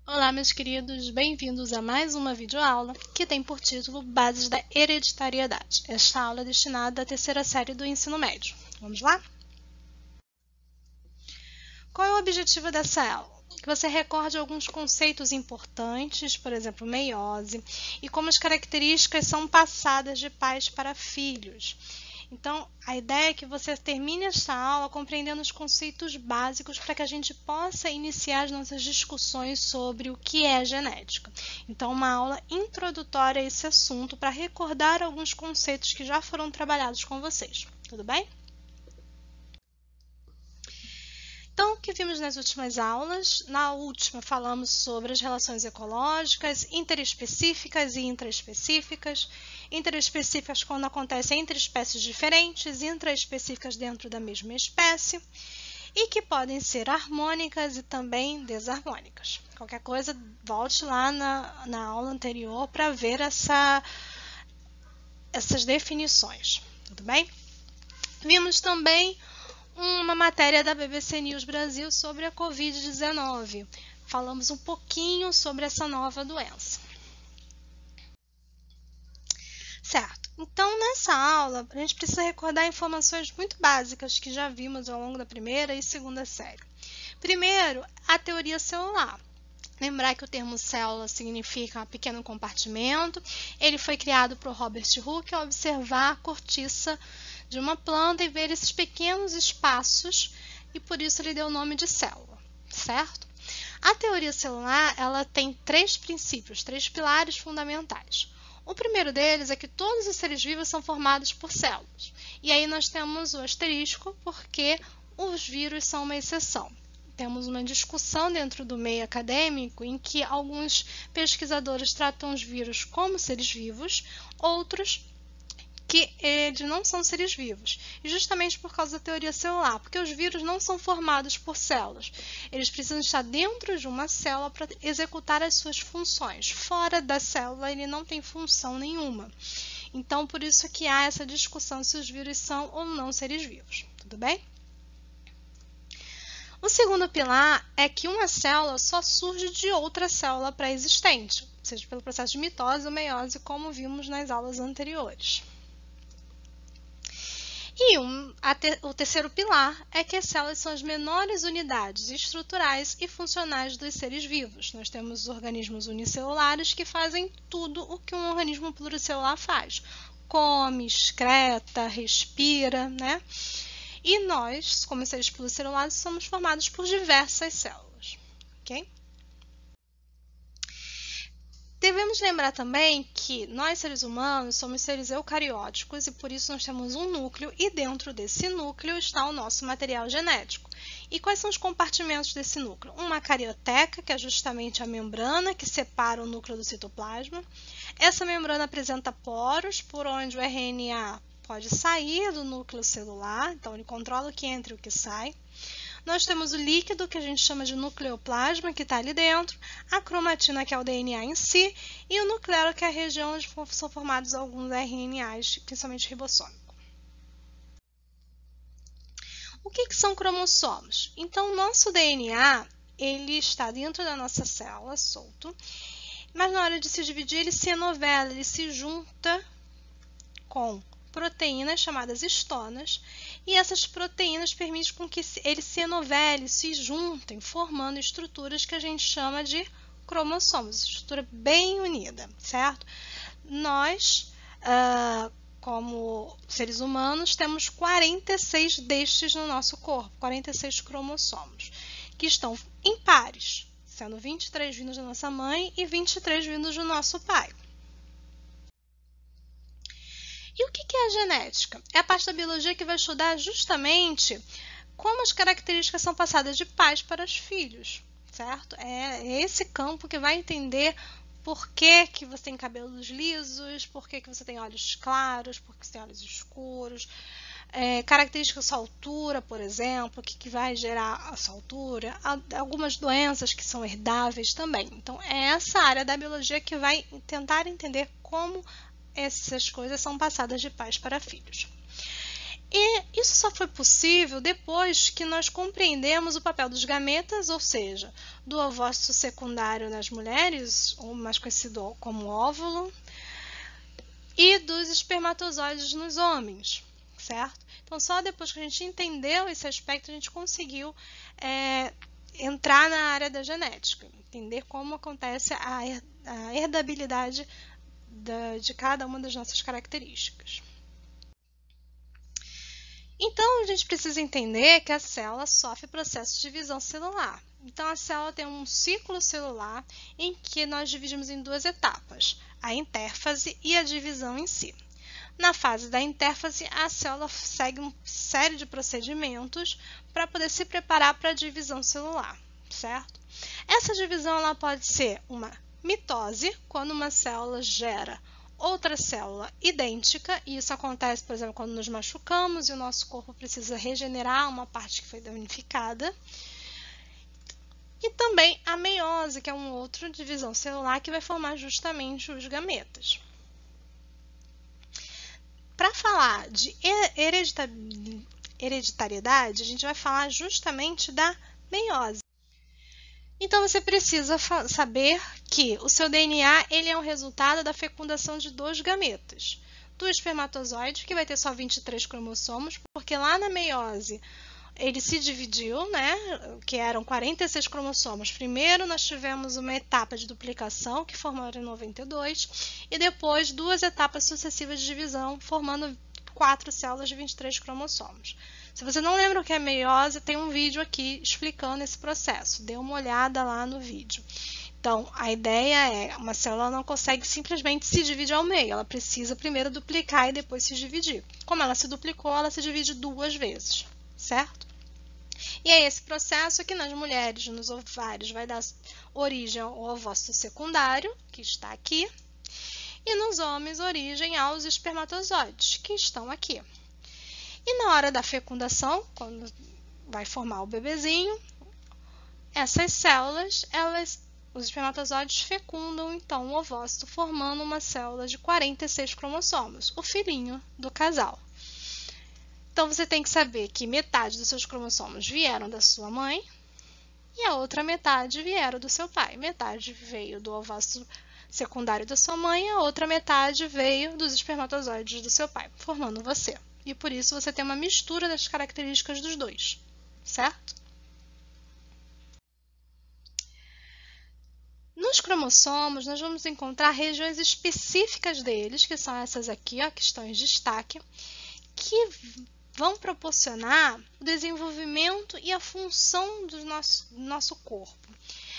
Olá, meus queridos, bem-vindos a mais uma videoaula que tem por título Bases da Hereditariedade. Esta aula é destinada à terceira série do ensino médio. Vamos lá? Qual é o objetivo dessa aula? Que você recorde alguns conceitos importantes, por exemplo, meiose, e como as características são passadas de pais para filhos. Então, a ideia é que você termine esta aula compreendendo os conceitos básicos para que a gente possa iniciar as nossas discussões sobre o que é genética. Então, uma aula introdutória a esse assunto para recordar alguns conceitos que já foram trabalhados com vocês. Tudo bem? Então, o que vimos nas últimas aulas? Na última, falamos sobre as relações ecológicas, interespecíficas e intraespecíficas. Interespecíficas quando acontecem entre espécies diferentes, intraespecíficas dentro da mesma espécie, e que podem ser harmônicas e também desarmônicas. Qualquer coisa, volte lá na aula anterior para ver essas definições, tudo bem? Vimos também uma matéria da BBC News Brasil sobre a Covid-19. Falamos um pouquinho sobre essa nova doença. Certo. Então, nessa aula, a gente precisa recordar informações muito básicas que já vimos ao longo da primeira e segunda série. Primeiro, a teoria celular. Lembrar que o termo célula significa um pequeno compartimento. Ele foi criado por Robert Hooke ao observar a cortiça de uma planta e ver esses pequenos espaços, e por isso ele deu o nome de célula, certo? A teoria celular, ela tem três princípios, três pilares fundamentais. O primeiro deles é que todos os seres vivos são formados por células. E aí nós temos o asterisco, porque os vírus são uma exceção. Temos uma discussão dentro do meio acadêmico em que alguns pesquisadores tratam os vírus como seres vivos, outros que eles não são seres vivos, e justamente por causa da teoria celular, porque os vírus não são formados por células, eles precisam estar dentro de uma célula para executar as suas funções. Fora da célula ele não tem função nenhuma. Então, por isso que há essa discussão se os vírus são ou não seres vivos, tudo bem? O segundo pilar é que uma célula só surge de outra célula pré-existente, seja pelo processo de mitose ou meiose, como vimos nas aulas anteriores. E o terceiro pilar é que as células são as menores unidades estruturais e funcionais dos seres vivos. Nós temos os organismos unicelulares que fazem tudo o que um organismo pluricelular faz. Come, excreta, respira, né? E nós, como seres pluricelulares, somos formados por diversas células, ok? Devemos lembrar também que nós, seres humanos, somos seres eucarióticos e por isso nós temos um núcleo e dentro desse núcleo está o nosso material genético. E quais são os compartimentos desse núcleo? Uma carioteca, que é justamente a membrana que separa o núcleo do citoplasma. Essa membrana apresenta poros por onde o RNA pode sair do núcleo celular, então ele controla o que entra e o que sai. Nós temos o líquido, que a gente chama de nucleoplasma, que está ali dentro, a cromatina, que é o DNA em si, e o nucleolo, que é a região onde são formados alguns RNAs, principalmente ribossômico. O que são cromossomos? Então, o nosso DNA ele está dentro da nossa célula, solto, mas na hora de se dividir, ele se enovela, ele se junta com proteínas chamadas histonas, e essas proteínas permitem com que ele se enovele, se juntem, formando estruturas que a gente chama de cromossomos, estrutura bem unida, certo? Nós, como seres humanos, temos 46 destes no nosso corpo, 46 cromossomos, que estão em pares, sendo 23 vindos da nossa mãe e 23 vindos do nosso pai. E o que é a genética? É a parte da biologia que vai estudar justamente como as características são passadas de pais para os filhos, certo? É esse campo que vai entender por que você tem cabelos lisos, por que você tem olhos claros, por que você tem olhos escuros, características da sua altura, por exemplo, o que vai gerar a sua altura, algumas doenças que são herdáveis também. Então, é essa área da biologia que vai tentar entender como essas coisas são passadas de pais para filhos. E isso só foi possível depois que nós compreendemos o papel dos gametas, ou seja, do ovócito secundário nas mulheres, ou mais conhecido como óvulo, e dos espermatozoides nos homens, certo? Então, só depois que a gente entendeu esse aspecto, a gente conseguiu entrar na área da genética, entender como acontece a herdabilidade de cada uma das nossas características. Então, a gente precisa entender que a célula sofre processo de divisão celular. Então, a célula tem um ciclo celular em que nós dividimos em duas etapas, a intérfase e a divisão em si. Na fase da intérfase, a célula segue uma série de procedimentos para poder se preparar para a divisão celular, certo? Essa divisão ela pode ser uma mitose, quando uma célula gera outra célula idêntica, e isso acontece, por exemplo, quando nos machucamos e o nosso corpo precisa regenerar uma parte que foi danificada. E também a meiose, que é uma outra divisão celular que vai formar justamente os gametas. Para falar de hereditariedade, a gente vai falar justamente da meiose. Então, você precisa saber que o seu DNA ele é um resultado da fecundação de dois gametas. Do espermatozoide, que vai ter só 23 cromossomos, porque lá na meiose ele se dividiu, né, que eram 46 cromossomos. Primeiro nós tivemos uma etapa de duplicação, que formaram 92, e depois duas etapas sucessivas de divisão, formando 4 células de 23 cromossomos. Se você não lembra o que é meiose, tem um vídeo aqui explicando esse processo. Dê uma olhada lá no vídeo. Então, a ideia é, uma célula não consegue simplesmente se dividir ao meio. Ela precisa primeiro duplicar e depois se dividir. Como ela se duplicou, ela se divide 2 vezes, certo? E é esse processo que nas mulheres, nos ovários, vai dar origem ao ovócito secundário, que está aqui, e nos homens, origem aos espermatozoides, que estão aqui. E na hora da fecundação, quando vai formar o bebezinho, essas células, os espermatozoides fecundam então o ovócito, formando uma célula de 46 cromossomos, o filhinho do casal. Então, você tem que saber que metade dos seus cromossomos vieram da sua mãe e a outra metade vieram do seu pai. Metade veio do ovócito secundário da sua mãe e a outra metade veio dos espermatozoides do seu pai, formando você. E por isso você tem uma mistura das características dos dois, certo? Nos cromossomos, nós vamos encontrar regiões específicas deles, que são essas aqui, ó, que estão em destaque, que vão proporcionar o desenvolvimento e a função do nosso corpo.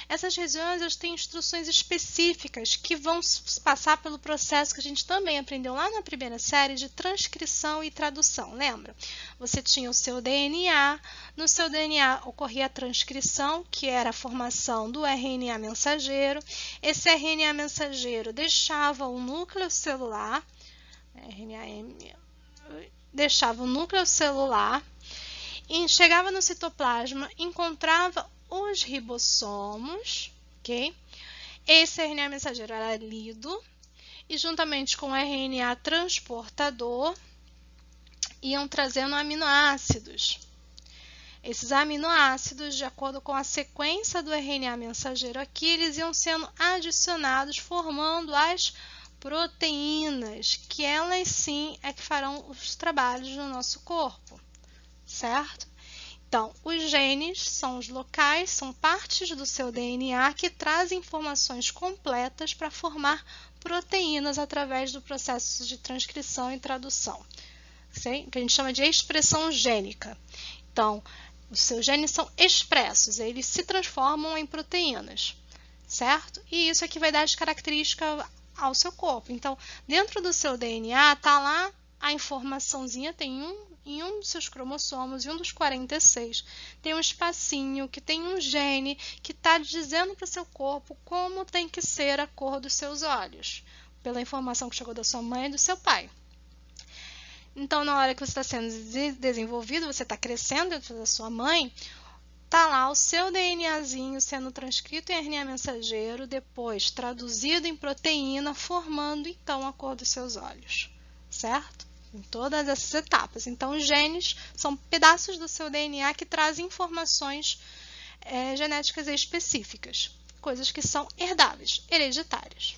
Essas regiões têm instruções específicas que vão passar pelo processo que a gente também aprendeu lá na primeira série de transcrição e tradução. Lembra? Você tinha o seu DNA, no seu DNA ocorria a transcrição, que era a formação do RNA mensageiro. Esse RNA mensageiro deixava o núcleo celular, e chegava no citoplasma, encontrava os ribossomos, ok? Esse RNA mensageiro era lido e juntamente com o RNA transportador iam trazendo aminoácidos. Esses aminoácidos, de acordo com a sequência do RNA mensageiro aqui, eles iam sendo adicionados, formando as proteínas, que elas sim é que farão os trabalhos no nosso corpo, certo? Então, os genes são os locais, são partes do seu DNA que trazem informações completas para formar proteínas através do processo de transcrição e tradução, que a gente chama de expressão gênica. Então, os seus genes são expressos, eles se transformam em proteínas, certo? E isso é que vai dar as características ao seu corpo. Então, dentro do seu DNA, está lá a informaçãozinha, em um dos seus cromossomos, em um dos 46, tem um espacinho que tem um gene que está dizendo para o seu corpo como tem que ser a cor dos seus olhos, pela informação que chegou da sua mãe e do seu pai. Então, na hora que você está sendo desenvolvido, você está crescendo dentro da sua mãe, está lá o seu DNAzinho sendo transcrito em RNA mensageiro, depois traduzido em proteína, formando então a cor dos seus olhos, certo? em todas essas etapas. Então, os genes são pedaços do seu DNA que trazem informações genéticas específicas, coisas que são herdáveis, hereditárias.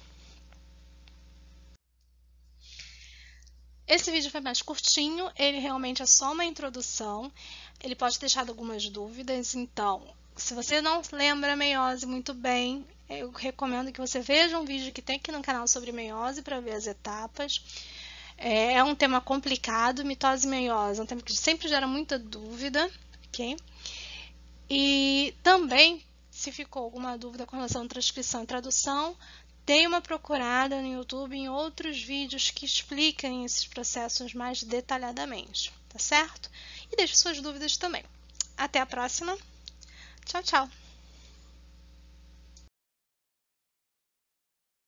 Esse vídeo foi mais curtinho, ele realmente é só uma introdução, ele pode ter deixado algumas dúvidas, então, se você não lembra a meiose muito bem, eu recomendo que você veja um vídeo que tem aqui no canal sobre meiose para ver as etapas. É um tema complicado, mitose e meiose é um tema que sempre gera muita dúvida, ok? E também, se ficou alguma dúvida com relação à transcrição e tradução, dê uma procurada no YouTube em outros vídeos que expliquem esses processos mais detalhadamente, tá certo? E deixe suas dúvidas também. Até a próxima. Tchau, tchau!